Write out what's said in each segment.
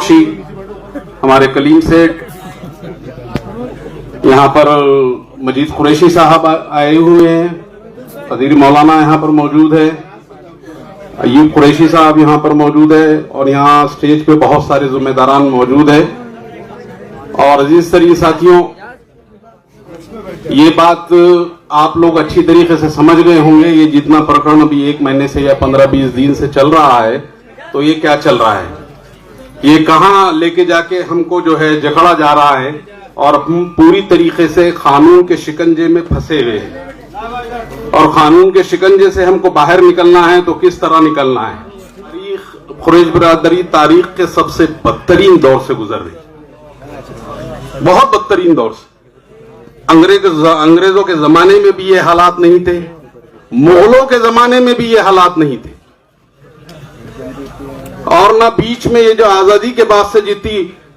हमारे कलीम सेठ, यहाँ पर मजीद कुरैशी साहब आए हुए हैं, कदीर मौलाना यहाँ पर मौजूद है, अयूब कुरैशी साहब यहाँ पर मौजूद है और यहाँ स्टेज पे बहुत सारे जिम्मेदारान मौजूद है। और अजीज तरीके साथियों, ये बात आप लोग अच्छी तरीके से समझ गए होंगे, ये जितना प्रकरण अभी 1 महीने से या 15-20 दिन से चल रहा है, तो ये क्या चल रहा है, ये कहाँ लेके जाके हमको जो है जकड़ा जा रहा है और हम पूरी तरीके से कानून के शिकंजे में फंसे हुए हैं। और कानून के शिकंजे से हमको बाहर निकलना है तो किस तरह निकलना है। कुरैश बिरादरी तारीख के सबसे बदतरीन दौर से गुजर रही है, बहुत बदतरीन दौर से। अंग्रेजों के जमाने में भी ये हालात नहीं थे, मुगलों के जमाने में भी ये हालात नहीं थे, और ना बीच में ये जो आजादी के बाद से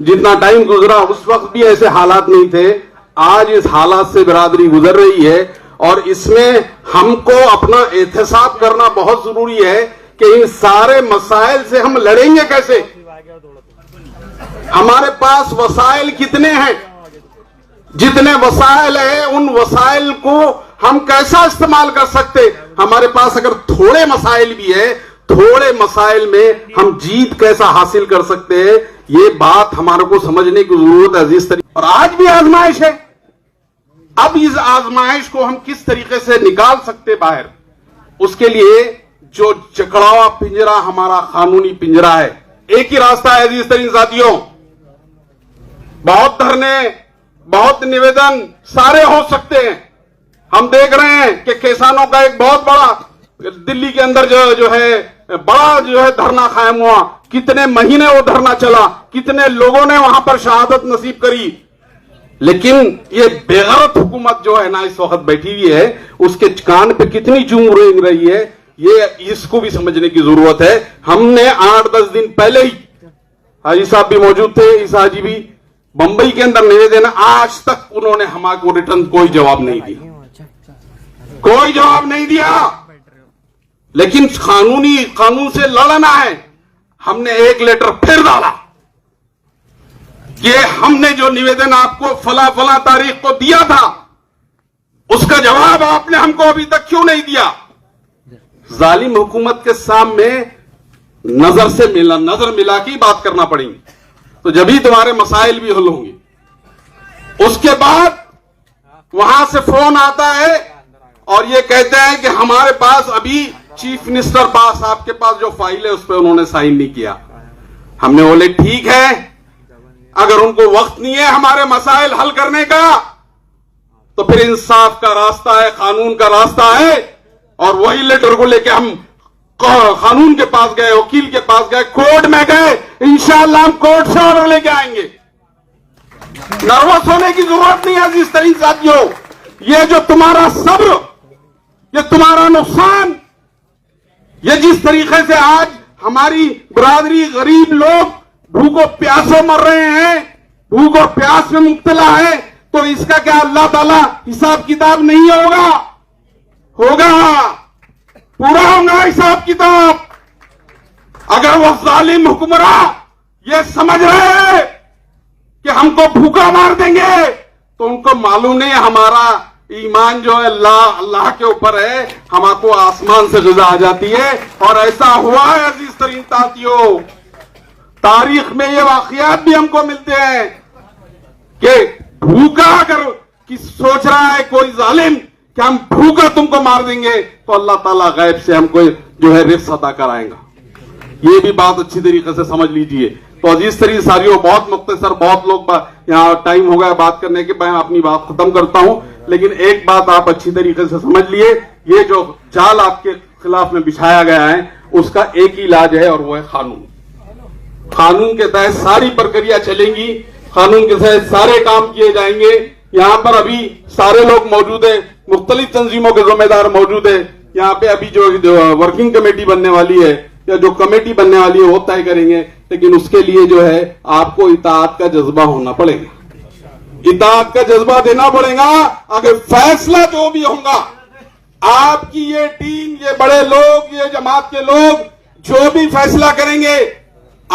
जितना टाइम गुजरा उस वक्त भी ऐसे हालात नहीं थे। आज इस हालात से बिरादरी गुजर रही है और इसमें हमको अपना एहतसाब करना बहुत जरूरी है कि इन सारे मसाइल से हम लड़ेंगे कैसे। हमारे पास वसाइल कितने हैं, जितने वसाइल है उन वसाइल को हम कैसा इस्तेमाल कर सकते। हमारे पास अगर थोड़े मसाइल भी है, थोड़े मसाइल में हम जीत कैसा हासिल कर सकते हैं, ये बात हमारे को समझने की जरूरत है अजीज तरीके। और आज भी आजमाइश है, अब इस आजमाइश को हम किस तरीके से निकाल सकते बाहर, उसके लिए जो जकड़ा हुआ पिंजरा हमारा कानूनी पिंजरा है, एक ही रास्ता है अजीज तरीन साथियों। बहुत धरने, बहुत निवेदन सारे हो सकते हैं। हम देख रहे हैं कि किसानों का एक बहुत बड़ा दिल्ली के अंदर जो है बड़ा धरना कायम हुआ, कितने महीने वो धरना चला, कितने लोगों ने वहां पर शहादत नसीब करी। लेकिन ये बेगैरत हुकूमत जो है ना इस वक्त बैठी हुई है, उसके कान पे कितनी चूम रेंग रही है, ये इसको भी समझने की जरूरत है। हमने 8-10 दिन पहले ही, हाजी साहब भी मौजूद थे, ईसा जी भी, बंबई के अंदर निवेदन, आज तक उन्होंने हमारे को रिटर्न कोई जवाब नहीं दिया, कोई जवाब नहीं दिया। लेकिन कानून से लड़ना है। हमने एक लेटर फिर डाला कि हमने जो निवेदन आपको फला तारीख को दिया था, उसका जवाब आपने हमको अभी तक क्यों नहीं दिया। जालिम हुकूमत के सामने नजर मिला के बात करना पड़ेगी, तो जब ही तुम्हारे मसाइल भी हल होंगे। उसके बाद वहां से फोन आता है और ये कहते हैं कि हमारे पास अभी चीफ मिनिस्टर पास, आपके पास जो फाइल है उस पर उन्होंने साइन नहीं किया। हमने बोले ठीक है, अगर उनको वक्त नहीं है हमारे मसाइल हल करने का, तो फिर इंसाफ का रास्ता है, कानून का रास्ता है। और वही लेटर को लेके हम कानून के पास गए, वकील के पास गए, कोर्ट में गए। इंशाअल्लाह हम कोर्ट से ऑर्डर लेके आएंगे। नर्वस होने की जरूरत नहीं है अजीज तरीन साथियों। ये जो तुम्हारा सब्र, ये तुम्हारा नुकसान, ये जिस तरीके से आज हमारी बिरादरी गरीब लोग भूखों प्यासों मर रहे हैं, भूख और प्यास में मुब्तला है, तो इसका क्या अल्लाह ताला हिसाब किताब नहीं होगा? होगा, पूरा होगा हिसाब किताब। अगर वो जालिम हुक्मरान ये समझ रहे हैं कि हमको भूखा मार देंगे, तो उनको मालूम नहीं हमारा ईमान जो है अल्लाह के ऊपर है, हमको आसमान से ग़िज़ा आ जाती है। और ऐसा हुआ है अजीज तरीन साथियों, तारीख में ये वाक़ियात भी हमको मिलते हैं कि भूखा अगर सोच रहा है कोई जालिम कि हम भूखा तुमको मार देंगे, तो अल्लाह ताला गैब से हमको जो है रिज़्क़ अता कराएगा। ये भी बात अच्छी तरीके से समझ लीजिए। तो अजीज तरीन साथियों, बहुत मुख्तसर, बहुत लोग यहाँ टाइम हो गया बात करने के, मैं अपनी बात खत्म करता हूं। लेकिन एक बात आप अच्छी तरीके से समझ लिए, ये जो जाल आपके खिलाफ में बिछाया गया है उसका एक ही इलाज है और वो है कानून। कानून के तहत सारी प्रक्रिया चलेंगी, कानून के तहत सारे काम किए जाएंगे। यहाँ पर अभी सारे लोग मौजूद है, मुख्तलिफ तंजीमों के जिम्मेदार मौजूद है। यहाँ पे अभी जो वर्किंग कमेटी बनने वाली है या जो कमेटी बनने वाली है वो तय करेंगे। लेकिन उसके लिए जो है आपको इताअत का जज्बा होना पड़ेगा, इताअत का जज्बा देना पड़ेगा। अगर फैसला जो भी होगा, आपकी ये टीम, ये बड़े लोग, ये जमात के लोग जो भी फैसला करेंगे,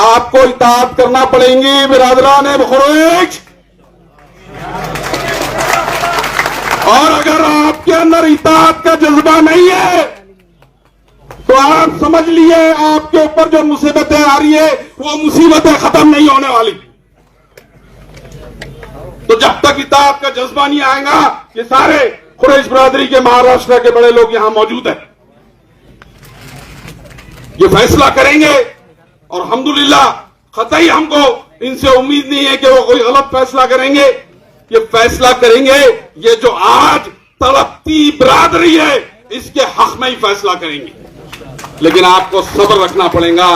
आपको इताअत करना पड़ेंगी बिरादरान खुरैश। और अगर आपके अंदर इताअत का जज्बा नहीं है तो आप समझ लिए आपके ऊपर जो मुसीबतें आ रही है वो मुसीबतें खत्म नहीं होने वाली। तो जब तक इताअत का जज्बा नहीं आएगा, ये सारे खुरैश बिरादरी के महाराष्ट्र के बड़े लोग यहां मौजूद हैं, ये फैसला करेंगे। और अल्हम्दुलिल्लाह कतई हमको इनसे उम्मीद नहीं है कि वो कोई गलत फैसला करेंगे। ये फैसला करेंगे, ये जो आज तड़पती बिरादरी है इसके हक में ही फैसला करेंगे। लेकिन आपको सब्र रखना पड़ेगा,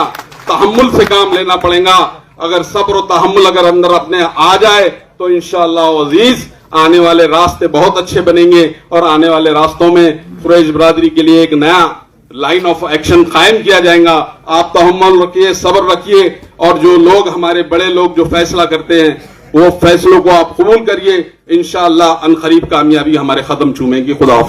तहम्मुल से काम लेना पड़ेगा। अगर सब्र और तहम्मुल अगर अंदर अपने आ जाए तो इंशाअल्लाह अजीज आने वाले रास्ते बहुत अच्छे बनेंगे। और आने वाले रास्तों में खुरैश बिरादरी के लिए एक नया लाइन ऑफ एक्शन कायम किया जाएगा। आप तहम्मुल रखिए, सब्र रखिए, और जो लोग हमारे बड़े लोग जो फैसला करते हैं वो फैसलों को आप कबूल करिए। इंशाअल्लाह अनकरीब कामयाबी हमारे कदम चूमेगी। खुदा हाफिज़।